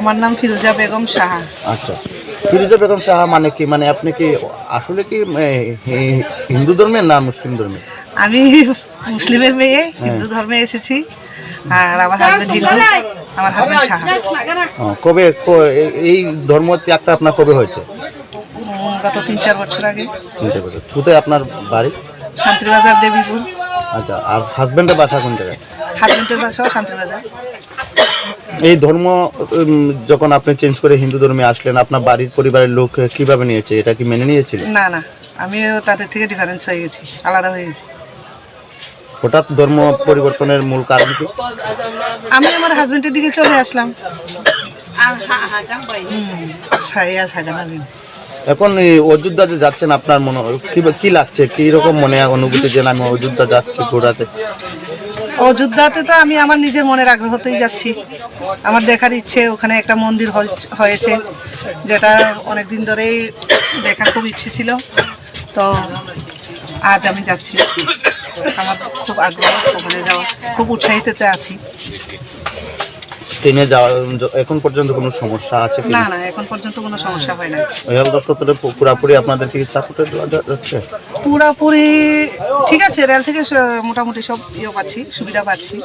আমার নাম ফিরোজা বেগম সাহা। আচ্ছা, ফিরোজা বেগম সাহা মানে কি? মানে আপনি কি আসলে কি হিন্দু ধর্মের না মুসলিম ধর্মের? আমি মুসলিমের মেয়ে, হিন্দু ধর্মে এসেছি। আর আমার হাজবেন্ড হিন্দু, আমার হাজবেন্ড সাহা। কবে এই ধর্ম ত্যাগটা আপনার কবে হয়েছে? গত 3-4 বছর আগে। চিন্তা করতে কোথায় আপনার বাড়ি? শান্তিবাজার, দেবীপুর। আচ্ছা, আর হাজবেন্ডের বাসা কোন জায়গায়? হাজবেন্ডের বাসাও শান্তিবাজার। এই ধর্ম যখন আপনি চেঞ্জ করে হিন্দু ধর্মে আসলেন, আপনার বাড়ির পরিবারের লোক কিভাবে নিয়েছে? এটা কি মেনে নিয়েছিল? না না, আমিও তাদের থেকে ডিফারেন্স হয়ে গেছি, আলাদা হয়ে গেছি। হঠাৎ ধর্ম পরিবর্তনের মূল কারণ কি? আমি আমার হাজবেন্ডের দিকে চলে আসলাম। সাইয়া সাগানালিন। এখন এই অযোধ্যা যে যাচ্ছেন, আপনার মনে কি লাগছে? কি রকম মনে অনুভূতি যে আমি অযোধ্যা যাচ্ছি ঘোরাতে? অযোধ্যাতে তো আমি আমার নিজের মনের আগ্রহতেই যাচ্ছি। আমার দেখার ইচ্ছে, ওখানে একটা মন্দির হয়েছে, যেটা অনেকদিন ধরেই দেখার খুব ইচ্ছে ছিল। তো আজ আমি যাচ্ছি, আমার খুব আগ্রহ ওখানে যাওয়া, খুব উৎসাহিততে আছি। ট্রেনে যাওয়া এখন পর্যন্ত কোনো সমস্যা আছে কি? না না, এখন পর্যন্ত কোনো সমস্যা হয় না। রেল দপ্তর থেকে পুরোপুরি আপনাদের কি সাপোর্ট দেওয়া যাচ্ছে? পুরাপুরি ঠিক আছে, রেল থেকে মোটামুটি সব পাচ্ছি, সুবিধা পাচ্ছি।